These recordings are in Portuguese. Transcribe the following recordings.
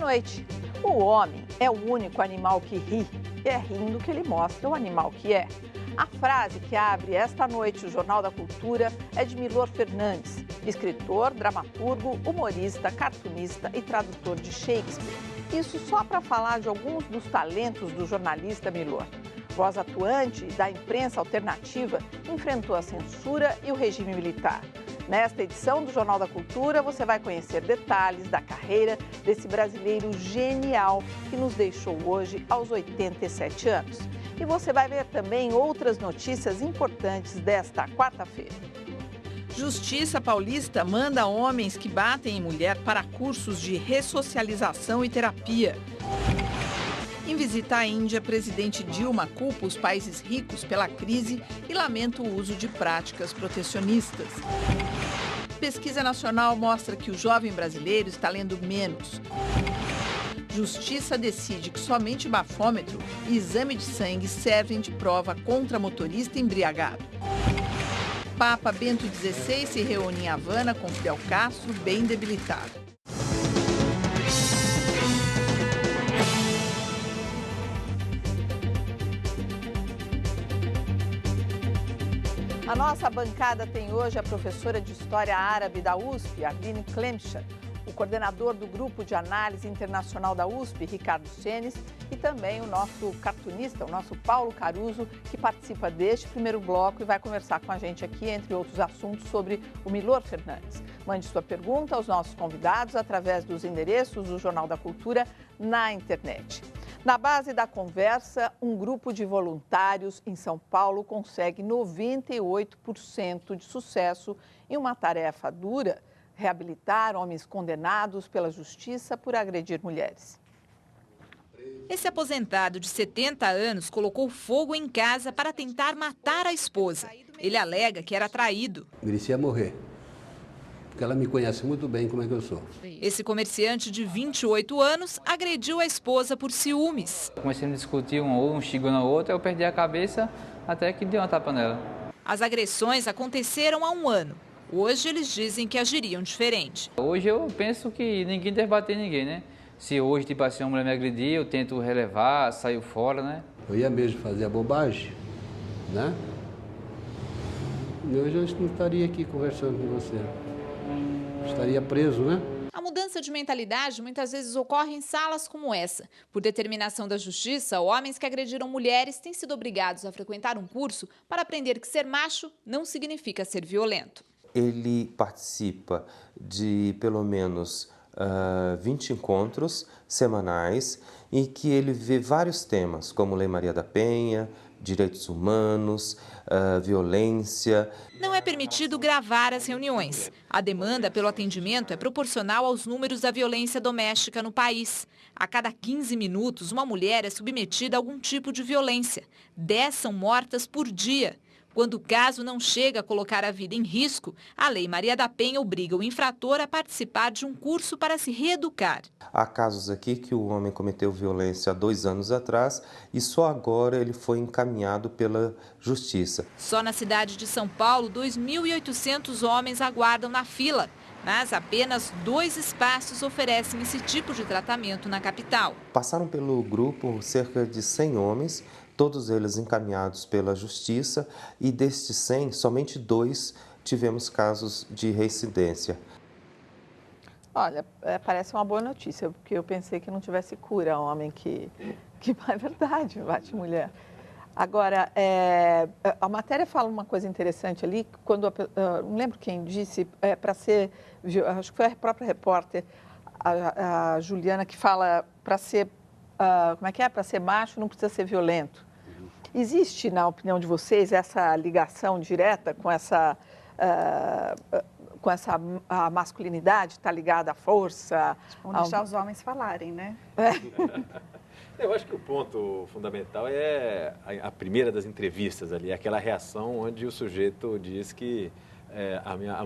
noite. O homem é o único animal que ri. E é rindo que ele mostra o animal que é. A frase que abre esta noite o Jornal da Cultura é de Milor Fernandes, escritor, dramaturgo, humorista, cartunista e tradutor de Shakespeare. Isso só para falar de alguns dos talentos do jornalista Milor. Voz atuante da imprensa alternativa, enfrentou a censura e o regime militar. Nesta edição do Jornal da Cultura, você vai conhecer detalhes da carreira desse brasileiro genial que nos deixou hoje aos 87 anos. E você vai ver também outras notícias importantes desta quarta-feira. Justiça Paulista manda homens que batem em mulher para cursos de ressocialização e terapia. Em visita à Índia, presidente Dilma culpa os países ricos pela crise e lamenta o uso de práticas protecionistas. Pesquisa nacional mostra que o jovem brasileiro está lendo menos. Justiça decide que somente bafômetro e exame de sangue servem de prova contra motorista embriagado. Papa Bento XVI se reúne em Havana com Fidel Castro bem debilitado. A nossa bancada tem hoje a professora de História Árabe da USP, Arline Klemschat, o coordenador do Grupo de Análise Internacional da USP, Ricardo Senes, e também o nosso cartunista, o nosso Paulo Caruso, que participa deste primeiro bloco e vai conversar com a gente aqui, entre outros assuntos, sobre o Milor Fernandes. Mande sua pergunta aos nossos convidados através dos endereços do Jornal da Cultura na internet. Na base da conversa, um grupo de voluntários em São Paulo consegue 98% de sucesso em uma tarefa dura: reabilitar homens condenados pela justiça por agredir mulheres. Esse aposentado de 70 anos colocou fogo em casa para tentar matar a esposa. Ele alega que era traído. Merecia morrer, porque ela me conhece muito bem como é que eu sou. Esse comerciante de 28 anos agrediu a esposa por ciúmes. Comecei a discutir um xingando o outro, eu perdi a cabeça até que dei uma tapa nela. As agressões aconteceram há um ano. Hoje eles dizem que agiriam diferente. Hoje eu penso que ninguém deve bater ninguém, né? Se hoje, tipo assim, uma mulher me agredir, eu tento relevar, saio fora, né? Eu ia mesmo fazer a bobagem, né? Eu já não estaria aqui conversando com você. Estaria preso, né? A mudança de mentalidade muitas vezes ocorre em salas como essa. Por determinação da justiça, homens que agrediram mulheres têm sido obrigados a frequentar um curso para aprender que ser macho não significa ser violento. Ele participa de pelo menos 20 encontros semanais em que ele vê vários temas, como Lei Maria da Penha, direitos humanos, violência. Não é permitido gravar as reuniões. A demanda pelo atendimento é proporcional aos números da violência doméstica no país. A cada 15 minutos, uma mulher é submetida a algum tipo de violência. 10 são mortas por dia. Quando o caso não chega a colocar a vida em risco, a Lei Maria da Penha obriga o infrator a participar de um curso para se reeducar. Há casos aqui que o homem cometeu violência há 2 anos atrás e só agora ele foi encaminhado pela justiça. Só na cidade de São Paulo, 2.800 homens aguardam na fila, mas apenas 2 espaços oferecem esse tipo de tratamento na capital. Passaram pelo grupo cerca de 100 homens, todos eles encaminhados pela justiça, e destes 100, somente 2 tivemos casos de reincidência. Olha, parece uma boa notícia, porque eu pensei que não tivesse cura homem que é verdade, bate mulher. Agora, a matéria fala uma coisa interessante ali, quando não lembro quem disse, para ser, acho que foi a própria repórter, a Juliana, que fala para ser, como é que é? Para ser macho não precisa ser violento. Existe, na opinião de vocês, essa ligação direta com essa a masculinidade? Está ligada à força? Vamos deixar os homens falarem, né? Eu acho que o ponto fundamental é a primeira das entrevistas ali, aquela reação onde o sujeito diz que a minha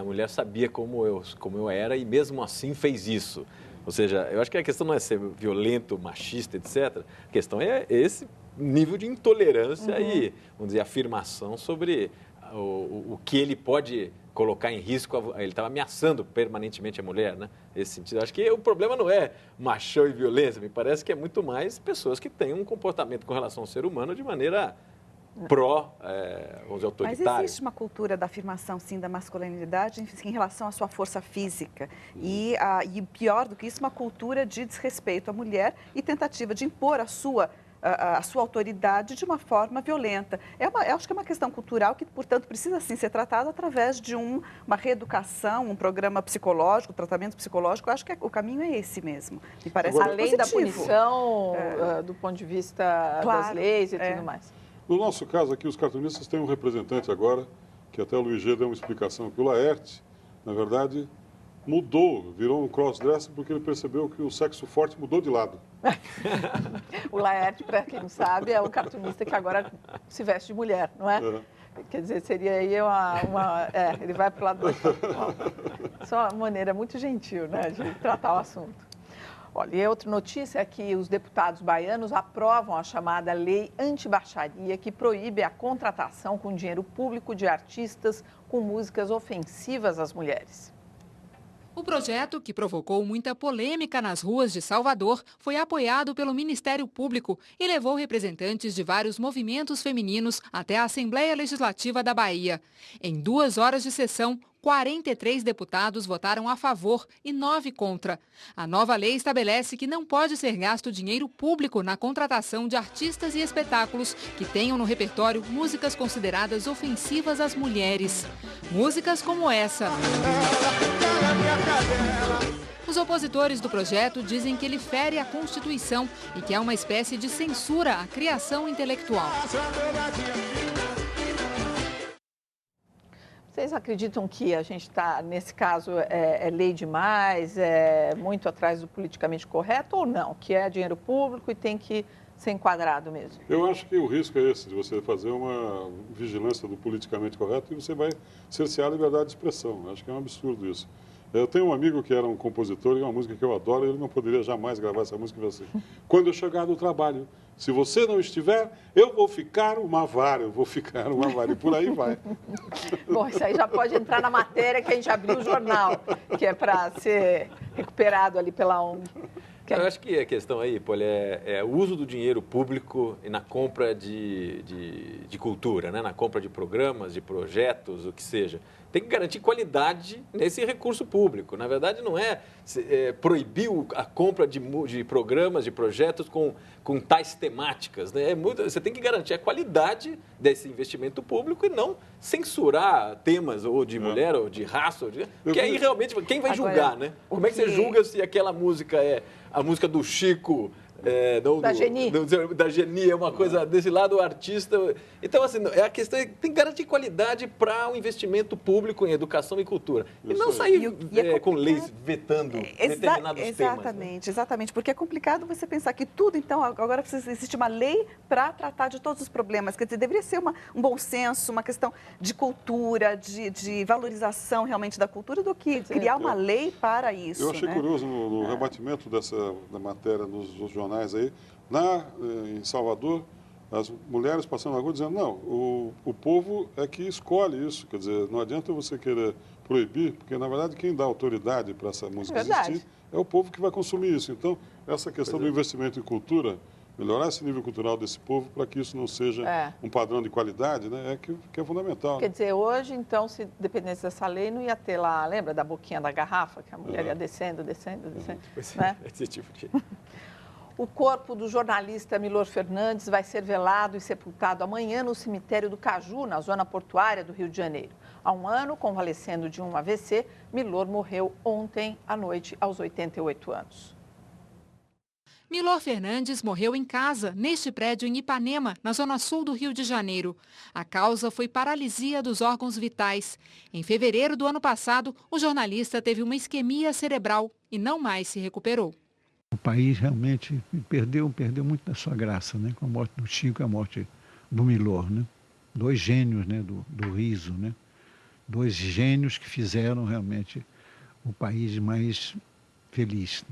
mulher sabia como eu era e mesmo assim fez isso. Ou seja, eu acho que a questão não é ser violento, machista, etc. A questão é esse nível de intolerância e, vamos dizer, afirmação sobre o que ele pode colocar em risco, ele estava ameaçando permanentemente a mulher, né? Nesse sentido. Acho que o problema não é machão e violência, me parece que é muito mais pessoas que têm um comportamento com relação ao ser humano de maneira vamos dizer, autoritária. Mas existe uma cultura da afirmação, sim, da masculinidade em relação à sua força física. E pior do que isso, uma cultura de desrespeito à mulher e tentativa de impor a sua autoridade de uma forma violenta. Acho que é uma questão cultural que, portanto, precisa sim ser tratada através de uma reeducação, um programa psicológico, tratamento psicológico. Eu acho que o caminho é esse mesmo. Me parece além positivo. da punição, do ponto de vista das leis e tudo mais. No nosso caso aqui, os cartunistas têm um representante agora, que até o Luiz G deu uma explicação, que o Laerte, na verdade, virou um crossdresser porque ele percebeu que o sexo forte mudou de lado. O Laerte, para quem não sabe, é um cartunista que agora se veste de mulher, não é? Quer dizer, seria aí ele vai para o lado do... Só uma maneira muito gentil, né, de tratar o assunto. Olha, e outra notícia é que os deputados baianos aprovam a chamada Lei Anti-Baixaria, que proíbe a contratação com dinheiro público de artistas com músicas ofensivas às mulheres. O projeto, que provocou muita polêmica nas ruas de Salvador, foi apoiado pelo Ministério Público e levou representantes de vários movimentos femininos até a Assembleia Legislativa da Bahia. Em 2 horas de sessão, 43 deputados votaram a favor e 9 contra. A nova lei estabelece que não pode ser gasto dinheiro público na contratação de artistas e espetáculos que tenham no repertório músicas consideradas ofensivas às mulheres. Músicas como essa. Os opositores do projeto dizem que ele fere a Constituição e que é uma espécie de censura à criação intelectual. Vocês acreditam que a gente está, nesse caso, é lei demais, é muito atrás do politicamente correto ou não? Que é dinheiro público e tem que ser enquadrado mesmo? Eu acho que o risco é esse, de você fazer uma vigilância do politicamente correto e você vai cercear a liberdade de expressão. Eu acho que é um absurdo isso. Eu tenho um amigo que era um compositor e uma música que eu adoro, e ele não poderia jamais gravar essa música assim. Quando eu chegar no trabalho, se você não estiver, eu vou ficar uma vara, e por aí vai. Bom, isso aí já pode entrar na matéria que a gente abriu o jornal, que é para ser recuperado ali pela ONG. Eu acho que a questão aí, Poli, é o uso do dinheiro público na compra de cultura, né? Na compra de programas, de projetos, o que seja. Tem que garantir qualidade nesse recurso público. Na verdade, não é proibir a compra de programas, de projetos com tais temáticas, né? Você tem que garantir a qualidade desse investimento público e não censurar temas ou de mulher ou de raça. Porque aí realmente, quem vai julgar, né? Como é que você julga se aquela música é a música do Chico... Da Geni, é uma coisa desse lado, o artista. Então, assim, a questão é que tem que garantir qualidade para o investimento público em educação e cultura. E não sair com leis vetando determinados temas. Exatamente, porque é complicado você pensar que tudo, então, agora precisa existir uma lei para tratar de todos os problemas. Quer dizer, deveria ser um bom senso, uma questão de cultura, de valorização realmente da cultura, do que criar uma lei para isso. Eu achei curioso no rebatimento da matéria nos jornais aí, em Salvador, as mulheres passando na rua dizendo, não, o povo é que escolhe isso, quer dizer, não adianta você querer proibir, porque na verdade quem dá autoridade para essa música existir é o povo que vai consumir isso. Então, essa questão do investimento em cultura, melhorar esse nível cultural desse povo para que isso não seja um padrão de qualidade, né, que é fundamental. Quer dizer, hoje, então, se dependesse dessa lei, não ia ter lá, lembra da boquinha da garrafa, que a mulher ia descendo, né? Esse tipo de... O corpo do jornalista Milor Fernandes vai ser velado e sepultado amanhã no cemitério do Caju, na zona portuária do Rio de Janeiro. Há um ano, convalescendo de um AVC, Milor morreu ontem à noite, aos 88 anos. Milor Fernandes morreu em casa, neste prédio em Ipanema, na zona sul do Rio de Janeiro. A causa foi paralisia dos órgãos vitais. Em fevereiro do ano passado, o jornalista teve uma isquemia cerebral e não mais se recuperou. O país realmente perdeu muito da sua graça, né? Com a morte do Chico e a morte do Milor, né? 2 gênios, né? do riso, né? 2 gênios que fizeram realmente o país mais feliz.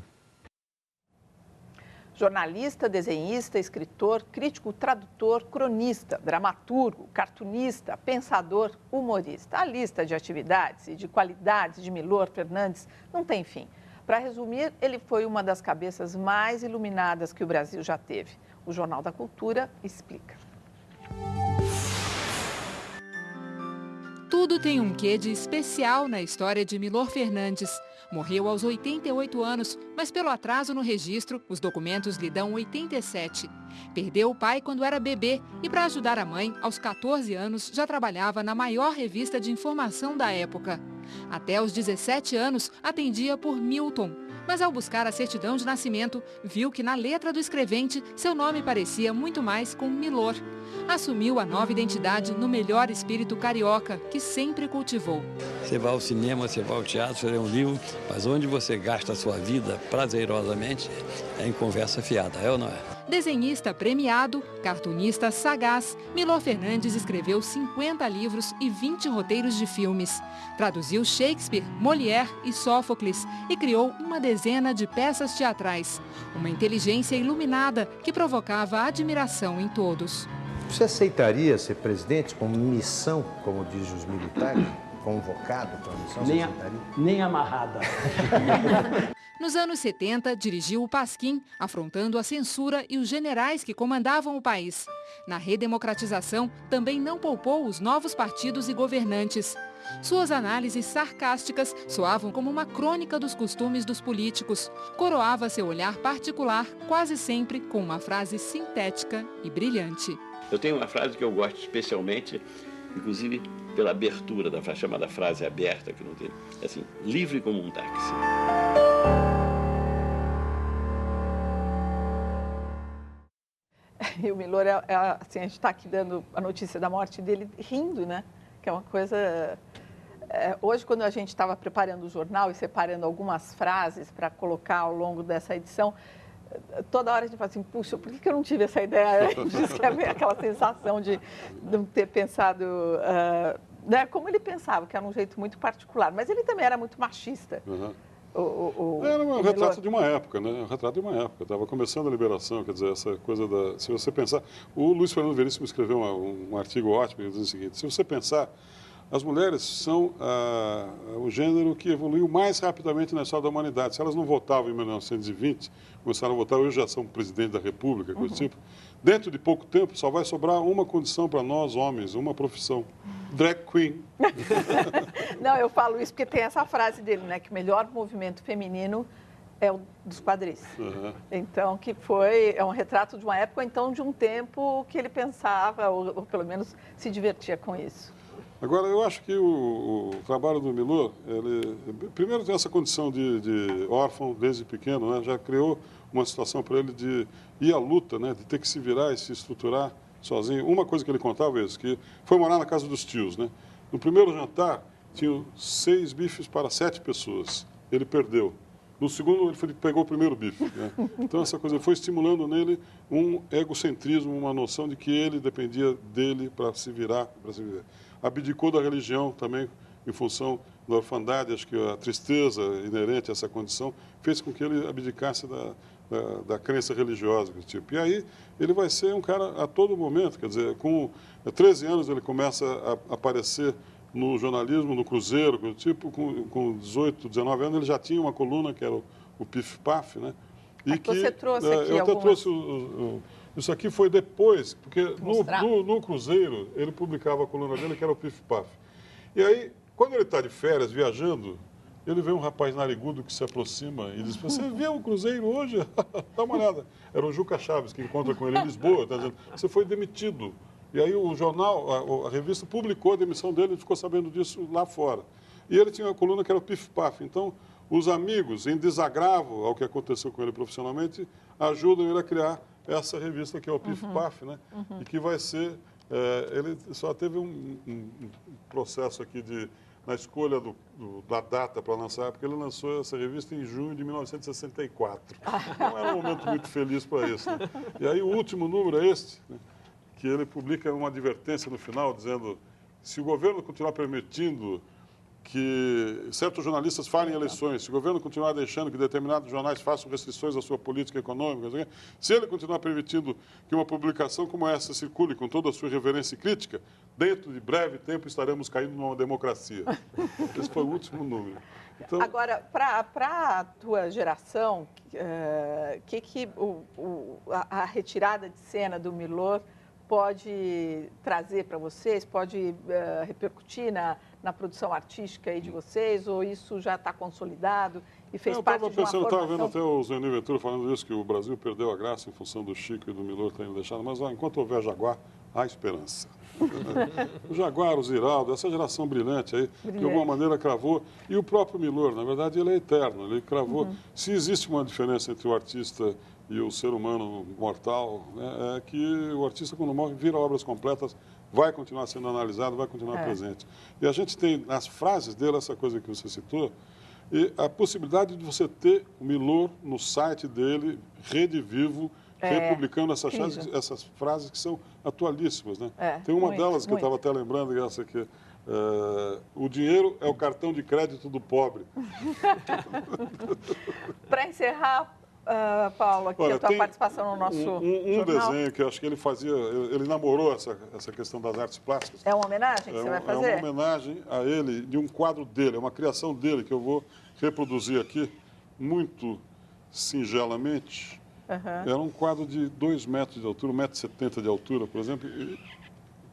Jornalista, desenhista, escritor, crítico, tradutor, cronista, dramaturgo, cartunista, pensador, humorista. A lista de atividades e de qualidades de Milor Fernandes não tem fim. Para resumir, ele foi uma das cabeças mais iluminadas que o Brasil já teve. O Jornal da Cultura explica. Tudo tem um quê de especial na história de Milor Fernandes. Morreu aos 88 anos, mas pelo atraso no registro, os documentos lhe dão 87. Perdeu o pai quando era bebê e, para ajudar a mãe, aos 14 anos, já trabalhava na maior revista de informação da época. Até os 17 anos, atendia por Milton. Mas ao buscar a certidão de nascimento, viu que na letra do escrevente, seu nome parecia muito mais com Milor. Assumiu a nova identidade no melhor espírito carioca, que sempre cultivou. Você vai ao cinema, você vai ao teatro, você lê um livro, mas onde você gasta a sua vida prazerosamente é em conversa fiada, é ou não é? Desenhista premiado, cartunista sagaz, Milor Fernandes escreveu 50 livros e 20 roteiros de filmes. Traduziu Shakespeare, Molière e Sófocles e criou uma dezena de peças teatrais. Uma inteligência iluminada que provocava admiração em todos. Você aceitaria ser presidente com missão, como dizem os militares? Convocado para a missão? Nem amarrada. Nos anos 70, dirigiu o Pasquim, afrontando a censura e os generais que comandavam o país. Na redemocratização, também não poupou os novos partidos e governantes. Suas análises sarcásticas soavam como uma crônica dos costumes dos políticos. Coroava seu olhar particular, quase sempre com uma frase sintética e brilhante. Eu tenho uma frase que eu gosto especialmente, inclusive pela abertura da frase, chamada frase aberta, que não tem, é assim, livre como um táxi. E o Milor, assim, a gente está aqui dando a notícia da morte dele rindo, né? Que é uma coisa... hoje, quando a gente estava preparando o jornal e separando algumas frases para colocar ao longo dessa edição, toda hora a gente fala assim, puxa, por que eu não tive essa ideia? Diz que é aquela sensação de não ter pensado, né, como ele pensava, que era um jeito muito particular. Mas ele também era muito machista. Uhum. Era um retrato de uma época, né? Um retrato de uma época. Estava começando a liberação, quer dizer, essa coisa da... Se você pensar... O Luiz Fernando Veríssimo escreveu um artigo ótimo, que diz o seguinte, se você pensar, as mulheres são o gênero que evoluiu mais rapidamente na história da humanidade. Se elas não votavam em 1920, começaram a votar, hoje já são presidente da República, coisa tipo. Dentro de pouco tempo, só vai sobrar uma condição para nós, homens, uma profissão. Drag queen. Não, eu falo isso porque tem essa frase dele, né? Que o melhor movimento feminino é o dos quadris. Uhum. Então, que é um retrato de uma época, ou então de um tempo que ele pensava, ou pelo menos se divertia com isso. Agora, eu acho que o trabalho do Milor, ele primeiro tem essa condição de órfão desde pequeno, né? Já criou uma situação para ele de ir à luta, né? De ter que se virar e se estruturar sozinho. Uma coisa que ele contava é isso, que foi morar na casa dos tios, né? No primeiro jantar, tinham 6 bifes para 7 pessoas. Ele perdeu. No segundo, ele pegou o primeiro bife, né? Então, essa coisa foi estimulando nele um egocentrismo, uma noção de que ele dependia dele para se virar, para se viver. Abdicou da religião também em função da orfandade. Acho que a tristeza inerente a essa condição fez com que ele abdicasse da crença religiosa. Tipo. E aí ele vai ser um cara a todo momento, quer dizer, com 13 anos ele começa a aparecer no jornalismo, no Cruzeiro, tipo, com 18, 19 anos ele já tinha uma coluna que era o Pif Paf, né? E que você trouxe aqui eu até trouxe isso aqui foi depois, porque no Cruzeiro ele publicava a coluna dele que era o Pif Paf. E aí, quando ele está de férias, viajando, ele vê um rapaz narigudo que se aproxima e diz, você viu o Cruzeiro hoje? Dá uma olhada. Era o Juca Chaves que encontra com ele em Lisboa, tá dizendo, você foi demitido. E aí o jornal, a revista publicou a demissão dele, ele ficou sabendo disso lá fora. E ele tinha uma coluna que era o Pif Paf. Então, os amigos, em desagravo ao que aconteceu com ele profissionalmente, ajudam ele a criar essa revista que é o Pif Paf, né? E que vai ser... ele só teve um processo aqui na escolha da data para lançar, porque ele lançou essa revista em junho de 1964. Não era um momento muito feliz para isso, né? E aí o último número é este, né? Que ele publica uma advertência no final, dizendo se o governo continuar permitindo que certos jornalistas falem eleições, se o governo continuar deixando que determinados jornais façam restrições à sua política econômica, se ele continuar permitindo que uma publicação como essa circule com toda a sua reverência e crítica, dentro de breve tempo estaremos caindo numa democracia. Esse foi o último número. Então... Agora, para a tua geração, a retirada de cena do Milor pode trazer para vocês, pode repercutir na produção artística aí de vocês, ou isso já está consolidado e fez parte de uma formação? Eu estava vendo até o Zé Ventura falando isso, que o Brasil perdeu a graça em função do Chico e do Milor terem deixado, mas enquanto houver Jaguar, há esperança. O Jaguar, o Ziraldo, essa geração brilhante aí, que de alguma maneira cravou, e o próprio Milor, na verdade, ele é eterno, ele cravou. Se existe uma diferença entre o artista e o ser humano mortal, né, é que o artista, quando morre, vira obras completas, vai continuar sendo analisado, vai continuar presente. E a gente tem nas frases dele, essa coisa que você citou, e a possibilidade de você ter o Milor no site dele, Rede Vivo, republicando essas frases que são atualíssimas, né? Tem uma delas que eu estava até lembrando, essa aqui, o dinheiro é o cartão de crédito do pobre. Para encerrar, Paulo, aqui a tua participação no nosso jornal. Desenho que eu acho que ele fazia, ele namorou essa questão das artes plásticas. É uma homenagem que você vai fazer? É uma homenagem a ele, de um quadro dele, é uma criação dele, que eu vou reproduzir aqui, muito singelamente. Era um quadro de 2 metros de altura, 1,70 m de altura, por exemplo, e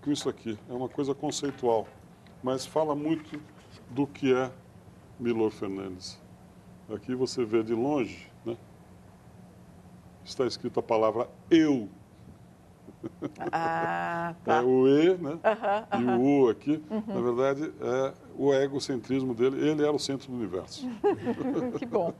com isso aqui. É uma coisa conceitual, mas fala muito do que é Milor Fernandes. Aqui você vê de longe, né? Está escrita a palavra eu. É o E, né? E o U aqui, na verdade, é o egocentrismo dele. Ele era o centro do universo. Que bom.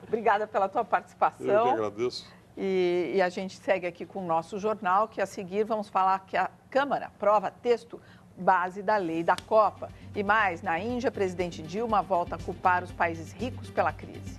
Obrigada pela tua participação. Eu que agradeço. E a gente segue aqui com o nosso jornal, que a seguir vamos falar que a Câmara aprova texto base da lei da Copa. E mais, na Índia, presidente Dilma volta a culpar os países ricos pela crise.